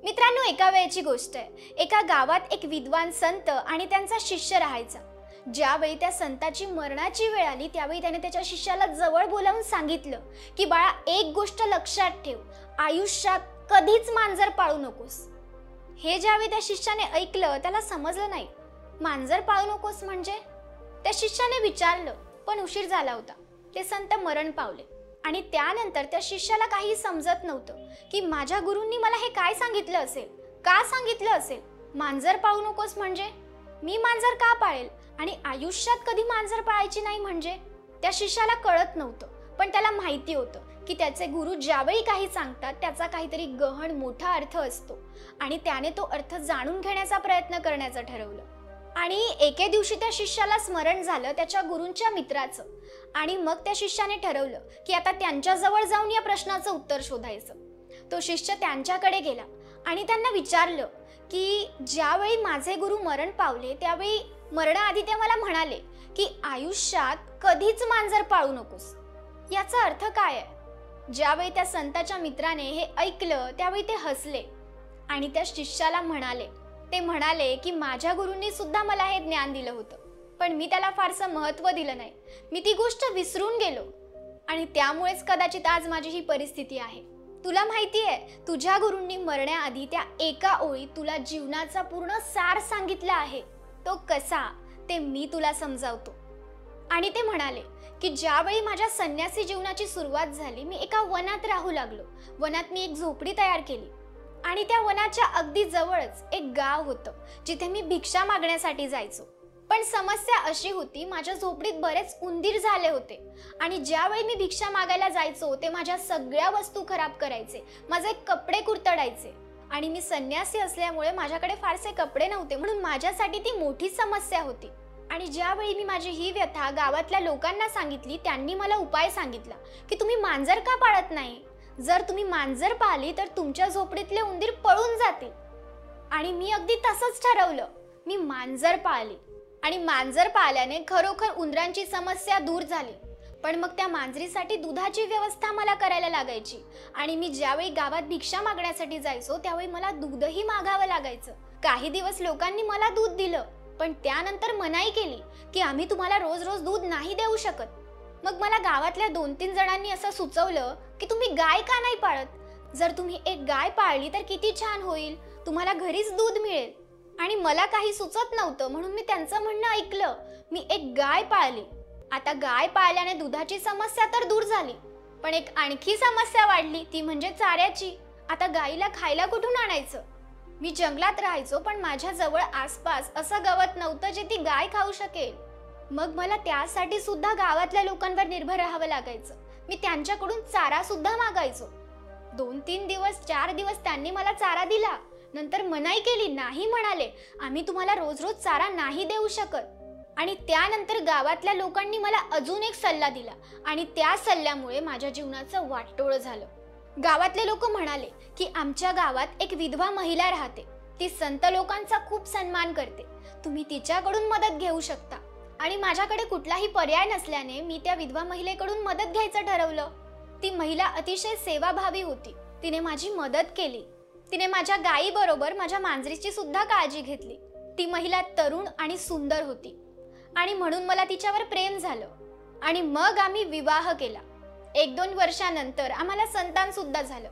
मित्रांनो, एका वेळेची गोष्ट आहे. एका गावात एक विद्वान संत आणि त्यांचा शिष्य राहायचा. ज्यावेळी त्या संताची मरणाची वेळ आली त्यावेळी त्याने त्याच्या शिष्याला जवळ बोलावून सांगितलं की बाळा, एक गोष्ट लक्षात ठेव, आयुष्यात कधीच मांजर पाळू नकोस. हे ज्यावेळी त्या शिष्याने ऐकलं त्याला समजलं नाही. मांजर पाळू नकोस म्हणजे? त्या शिष्याने विचारलं, पण उशीर झाला होता. ते संत मरण पावले आणि त्यानंतर त्या शिष्याला काही समजत नव्हतं की माझ्या गुरूंनी मला हे काय सांगितलं असेल, का सांगितलं असेल. मांजर पाळू नकोस म्हणजे मी मांजर का पाळेल आणि आयुष्यात कधी मांजर पाळायची नाही म्हणजे? त्या शिष्याला कळत नव्हतं, पण त्याला माहिती होतं की त्याचे गुरु ज्यावेळी काही सांगतात त्याचा काहीतरी गहन मोठा अर्थ असतो आणि त्याने तो अर्थ जाणून घेण्याचा प्रयत्न करण्याचं ठरवलं. आणि एके दिवशी त्या शिष्याला स्मरण झालं त्याच्या गुरूंच्या मित्राचं आणि मग त्या शिष्याने ठरवलं की आता त्यांच्याजवळ जाऊन या प्रश्नाचं उत्तर शोधायचं. तो शिष्य त्यांच्याकडे गेला आणि त्यांना विचारलं की ज्यावेळी माझे गुरु मरण पावले त्यावेळी मरणाआधी ते मला म्हणाले की आयुष्यात कधीच मांजर पाळू नकोस. याचा अर्थ काय आहे? ज्यावेळी त्या संताच्या मित्राने हे ऐकलं त्यावेळी ते हसले आणि त्या शिष्याला म्हणाले की माझ्या गुरूंनी सुद्धा मला हे ज्ञान दिलं होतं, पण मी त्याला फारसं महत्त्व दिलं नाही. मी ती गोष्ट विसरून गेलो आणि त्यामुळेच कदाचित आज माझी ही परिस्थिती आहे. तुला माहिती आहे, तुझ्या गुरूंनी मरण्याआधी त्या एका ओळीत तुला जीवनाचा पूर्ण सार सांगितला आहे. तो कसा ते मी तुला समजावतो. आणि ते म्हणाले की ज्यावेळी माझ्या संन्यासी जीवनाची सुरुवात झाली मी एका वनात राहू लागलो. वनात मी एक झोपडी तयार केली आणि त्या वनाच्या अगदी जवळच एक गाव होतं जिथे मी भिक्षा मागण्यासाठी जायचो. पण समस्या अशी होती, माझ्या झोपडीत बरेच उंदीर झाले होते आणि ज्यावेळी मी भिक्षा मागायला जायचो ते माझ्या सगळ्या वस्तू खराब करायचे, माझे कपडे कुरतडायचे आणि मी संन्यासी असल्यामुळे माझ्याकडे फारसे कपडे नव्हते, म्हणून माझ्यासाठी ती मोठी समस्या होती. आणि ज्यावेळी मी माझी ही व्यथा गावातल्या लोकांना सांगितली त्यांनी मला उपाय सांगितला की तुम्ही मांजर का पाळत नाही? जर तुम्ही मांजर पाळली तर तुमच्या झोपडीतले उंदीर पळून जातील. आणि मी अगदी तसंच ठरवलं. मी मांजर पाळली आणि मांजर पाळल्याने खरोखर उंदरांची समस्या दूर झाली. पण मग त्या मांजरीसाठी दुधाची व्यवस्था मला करायला लागायची आणि मी ज्यावेळी गावात भिक्षा मागण्यासाठी जायचो त्यावेळी मला दूधही मागावं लागायचं. काही दिवस लोकांनी मला दूध दिलं, पण त्यानंतर मनाई केली की आम्ही तुम्हाला रोज रोज दूध नाही देऊ शकत. मग मला गावातल्या 2-3 जणांनी असं सुचवलं की तुम्ही गाय का नाही पाळत? जर तुम्ही एक गाय पाळली तर किती छान होईल, तुम्हाला घरीच दूध मिळेल. आणि मला काही सुचत नव्हतं म्हणून मी त्यांचं म्हणणं ऐकलं. मी एक गाय पाळली. आता गाय पाळल्याने दुधाची समस्या तर दूर झाली, पण एक आणखी समस्या वाढली, ती म्हणजे चाऱ्याची. आता गाईला खायला कुठून आणायचं? मी जंगलात राहायचो, पण माझ्या जवळ आसपास असं गवत नव्हतं जे ती गाय खाऊ शकेल. मग मला त्यासाठी सुद्धा गावातल्या लोकांवर निर्भर राहावं लागायचं. मी त्यांच्याकडून चारा सुद्धा मागायचो. 2-3 दिवस 4 दिवस त्यांनी मला चारा दिला, नंतर मनाई केली, नाही म्हणाले आम्ही तुम्हाला रोज रोज चारा नाही देऊ शकत. आणि त्यानंतर गावातल्या लोकांनी मला अजून एक सल्ला दिला आणि त्या सल्ल्यामुळे माझ्या जीवनाचं वाटोळं झालं. गावातले लोक म्हणाले की आमच्या गावात एक विधवा महिला राहते, ती संत लोकांचा खूप सन्मान करते, तुम्ही तिच्याकडून मदत घेऊ शकता. आणि माझ्याकडे कुठलाही पर्याय नसल्याने मी त्या विधवा महिलेकडून मदत घ्यायचं ठरवलं. ती महिला अतिशय सेवाभावी होती. तिने माझी मदत केली. तिने माझ्या गायीबरोबर माझ्या मांजरीची सुद्धा काळजी घेतली. ती महिला तरुण आणि सुंदर होती आणि म्हणून मला तिच्यावर प्रेम झालं आणि मग आम्ही विवाह केला. 1-2 वर्षानंतर आम्हाला संतान सुद्धा झालं.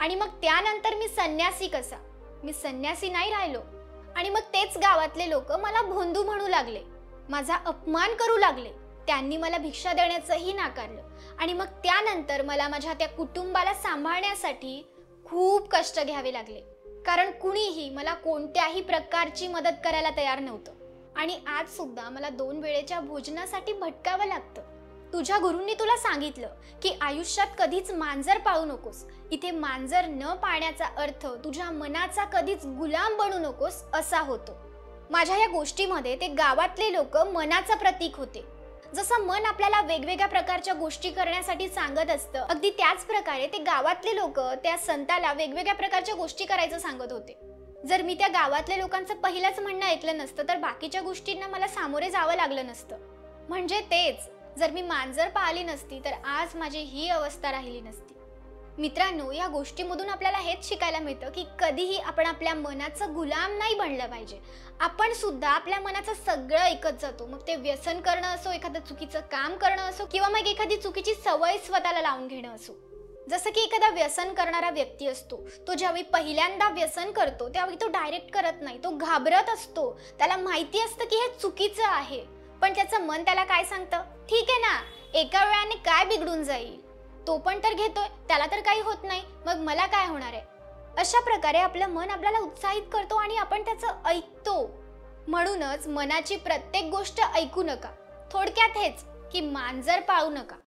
आणि मग त्यानंतर मी संन्यासी कसा? मी संन्यासी नाही राहिलो. आणि मग तेच गावातले लोक मला भोंदू म्हणू लागले, माझा अपमान करू लागले. त्यांनी मला भिक्षा देण्याचंही नाकारलं. आणि मग त्यानंतर मला माझ्या त्या कुटुंबाला सांभाळण्यासाठी खूप कष्ट घ्यावे लागले, कारण कुणीही मला कोणत्याही प्रकारची मदत करायला तयार नव्हतं. आणि आज सुद्धा मला 2 वेळेच्या भोजनासाठी भटकावं लागतं. तुझ्या गुरूंनी तुला सांगितलं की आयुष्यात कधीच मांजर पाळू नकोस. इथे मांजर न पाळण्याचा अर्थ तुझ्या मनाचा कधीच गुलाम बनू नकोस असा होतो. माझ्या या गोष्टीमध्ये ते गावातले लोक मनाचं प्रतीक होते. जसं मन आपल्याला वेगवेगळ्या प्रकारच्या गोष्टी करण्यासाठी सांगत असतं, अगदी त्याच प्रकारे ते गावातले लोक त्या संताला वेगवेगळ्या प्रकारच्या गोष्टी करायचं सांगत होते. जर मी त्या गावातल्या लोकांचं पहिलंच म्हणणं ऐकलं नसतं तर बाकीच्या गोष्टींना मला सामोरे जावं लागलं नसतं. म्हणजे तेच, जर मी मांजर पाळली नसती तर आज माझी ही अवस्था राहिली नसती. मित्रांनो, या गोष्टीमधून आपल्याला हेच शिकायला मिळतं की कधीही आपण आपल्या मनाचं गुलाम नाही बनलं पाहिजे. आपण सुद्धा आपल्या मनाचं सगळं ऐकत जातो. मग ते व्यसन करणं असो, एखादं चुकीचं काम करणं असो किंवा मग एखादी चुकीची सवय स्वतःला लावून घेणं असो. जसं की एखादा व्यसन करणारा व्यक्ती असतो, तो ज्यावेळी पहिल्यांदा व्यसन करतो त्यावेळी तो डायरेक्ट करत नाही, तो घाबरत असतो. त्याला माहिती असतं की हे चुकीचं आहे, पण त्याचं मन त्याला काय सांगतं, ठीक आहे ना, एका वेळाने काय बिघडून जाईल, तो पण तर घेतोय, त्याला तर काही होत नाही, मग मला काय होणार आहे. अशा प्रकारे आपलं मन आपल्याला उत्साहित करतो आणि आपण त्याचं ऐकतो. म्हणूनच मनाची प्रत्येक गोष्ट ऐकू नका. थोडक्यात हेच की मांजर पाळू नका.